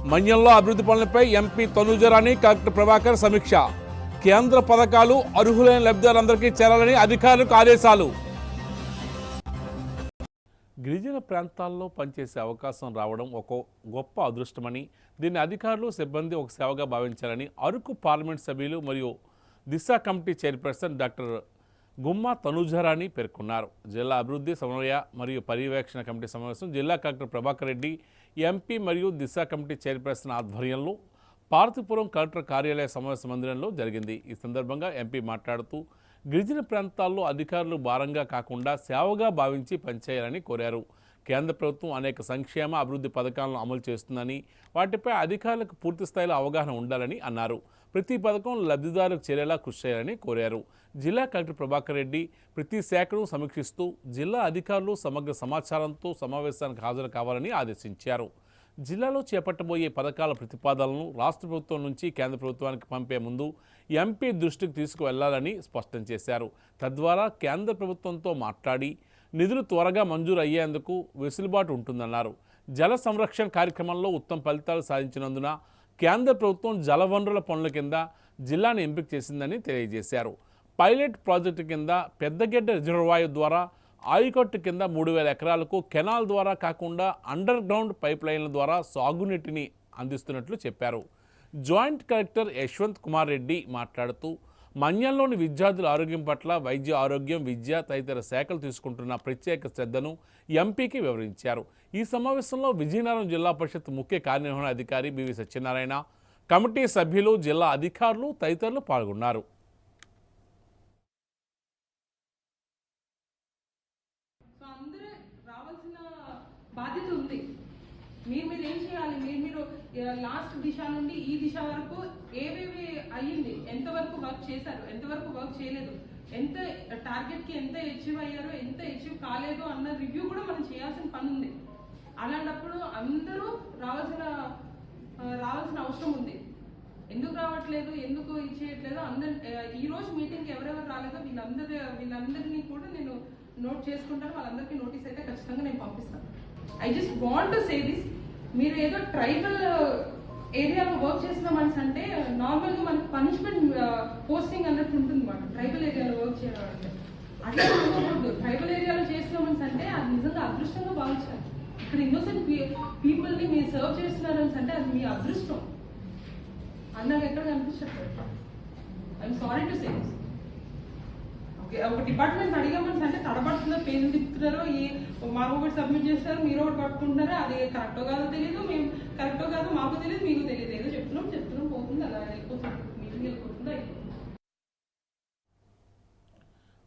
మన్యంలో అభివృద్ధి పనులపై ఎంపీ తనుజరాణి కలెక్టర్ ప్రభాకర్ సమీక్ష. కేంద్ర పథకాలు అర్హులైన లబ్ధిదారులందరికీ చేరాలని అధికారులకు ఆదేశాలు. గిరిజన ప్రాంతాల్లో పనిచేసే అవకాశం రావడం ఒక గొప్ప అదృష్టమని, దీన్ని అధికారులు సిబ్బంది ఒక సేవగా భావించాలని అరకు పార్లమెంట్ సభ్యులు మరియు దిశ కమిటీ చైర్పర్సన్ డాక్టర్ గుమ్మా తనుజరాణి పేర్కొన్నారు. జిల్లా అభివృద్ధి సమన్వయ మరియు పర్యవేక్షణ కమిటీ సమావేశం జిల్లా కలెక్టర్ ప్రభాకర్ రెడ్డి, ఎంపీ మరియు దిశ కమిటీ చైర్పర్సన్ ఆధ్వర్యంలో పార్వతీపురం కలెక్టర్ కార్యాలయ సమావేశ మందిరంలో జరిగింది. ఈ సందర్భంగా ఎంపీ మాట్లాడుతూ గిరిజన ప్రాంతాల్లో అధికారులు భారంగా కాకుండా సేవగా భావించి పనిచేయాలని కోరారు. కేంద్ర ప్రభుత్వం అనేక సంక్షేమ అభివృద్ధి పథకాలను అమలు చేస్తుందని, వాటిపై అధికారులకు పూర్తి స్థాయిలో అవగాహన ఉండాలని అన్నారు. ప్రతి పథకం లబ్ధిదారులకు చేరేలా కృషి చేయాలని కోరారు. జిల్లా కలెక్టర్ ప్రభాకర్ రెడ్డి ప్రతి శాఖను సమీక్షిస్తూ జిల్లా అధికారులు సమగ్ర సమాచారంతో సమావేశానికి హాజరు కావాలని ఆదేశించారు. జిల్లాలో చేపట్టబోయే పథకాల ప్రతిపాదనలను రాష్ట్ర ప్రభుత్వం నుంచి కేంద్ర ప్రభుత్వానికి పంపే ముందు ఎంపీ దృష్టికి తీసుకువెళ్లాలని స్పష్టం చేశారు. తద్వారా కేంద్ర ప్రభుత్వంతో మాట్లాడి నిధులు త్వరగా మంజూరు అయ్యేందుకు వెసులుబాటు ఉంటుందన్నారు. జల సంరక్షణ కార్యక్రమంలో ఉత్తమ ఫలితాలు సాధించినందున కేంద్ర ప్రభుత్వం జలవనరుల పనుల కింద జిల్లాను ఎంపిక చేసిందని తెలియజేశారు. పైలట్ ప్రాజెక్టు కింద పెద్దగెడ్డ రిజర్వాయర్ ద్వారా ఆయకట్టు కింద 3000 ఎకరాలకు కెనాల్ ద్వారా కాకుండా అండర్ గ్రౌండ్ పైప్ లైన్ల ద్వారా సాగునీటిని అందిస్తున్నట్లు చెప్పారు. జాయింట్ కలెక్టర్ యశ్వంత్ కుమార్ రెడ్డి మాట్లాడుతూ మన్యంలోని విద్యార్థుల ఆరోగ్యం పట్ల వైద్య ఆరోగ్యం, విద్య తదితర శాఖలు తీసుకుంటున్న ప్రత్యేక శ్రద్ధను ఎంపీకి వివరించారు. ఈ సమావేశంలో విజయనగరం జిల్లా పరిషత్ ముఖ్య కార్యనిర్వహణ అధికారి బివి సత్యనారాయణ, కమిటీ సభ్యులు, జిల్లా అధికారులు తదితరులు పాల్గొన్నారు. బాధ్యత ఉంది. మీరు ఏం చేయాలి, మీరు లాస్ట్ దిశ నుండి ఈ దిశ వరకు ఏవేవి అయ్యింది, ఎంతవరకు వర్క్ చేశారు, ఎంతవరకు వర్క్ చేయలేదు, ఎంత టార్గెట్కి ఎంత అచీవ్ అయ్యారో, ఎంత అచీవ్ కాలేదో అన్న రివ్యూ కూడా మనం చేయాల్సిన పని ఉంది. అలాంటప్పుడు అందరూ రావాల్సిన అవసరం ఉంది. ఎందుకు రావట్లేదు, ఎందుకు ఇచ్చేయట్లేదు, ఈ రోజు మీటింగ్కి ఎవరెవరు రాలేదో వీళ్ళందరినీ కూడా నేను నోట్ చేసుకుంటాను. వాళ్ళందరికీ నోటీస్ అయితే ఖచ్చితంగా నేను పంపిస్తాను. I just want to say this. మీరు ఏదో ట్రైబల్ ఏరియాలో వర్క్ చేసిన మనిషి అంటే నార్మల్గా మనకు పనిష్మెంట్ పోస్టింగ్ అన్నట్టు ఉంటుంది మాట. ట్రైబల్ ఏరియాలో వర్క్ చేయడం అంటే అట్లా అనుకోకూడదు. ట్రైబల్ ఏరియాలో చేసిన మనిషి అంటే అది నిజంగా అదృష్టంగా భావించాలి. ఇక్కడ ఇన్నోసెంట్ పీపుల్ని మీరు సర్వ్ చేస్తున్నారు అంటే అది మీ అదృష్టం. అన్నది ఎక్కడ కనిపించట్లేదు. I'm sorry to say this. ఒక డిపార్ట్మెంట్ అడిగామని అంటే తడబడుతుందో, పేర్లు తిప్పుతున్నారో, మా ఒకటి సబ్మిట్ చేస్తారో, మీరు ఒకటి పట్టుకుంటున్నారో, అది కరెక్టో కాదో తెలియదు. మేము కరెక్ట్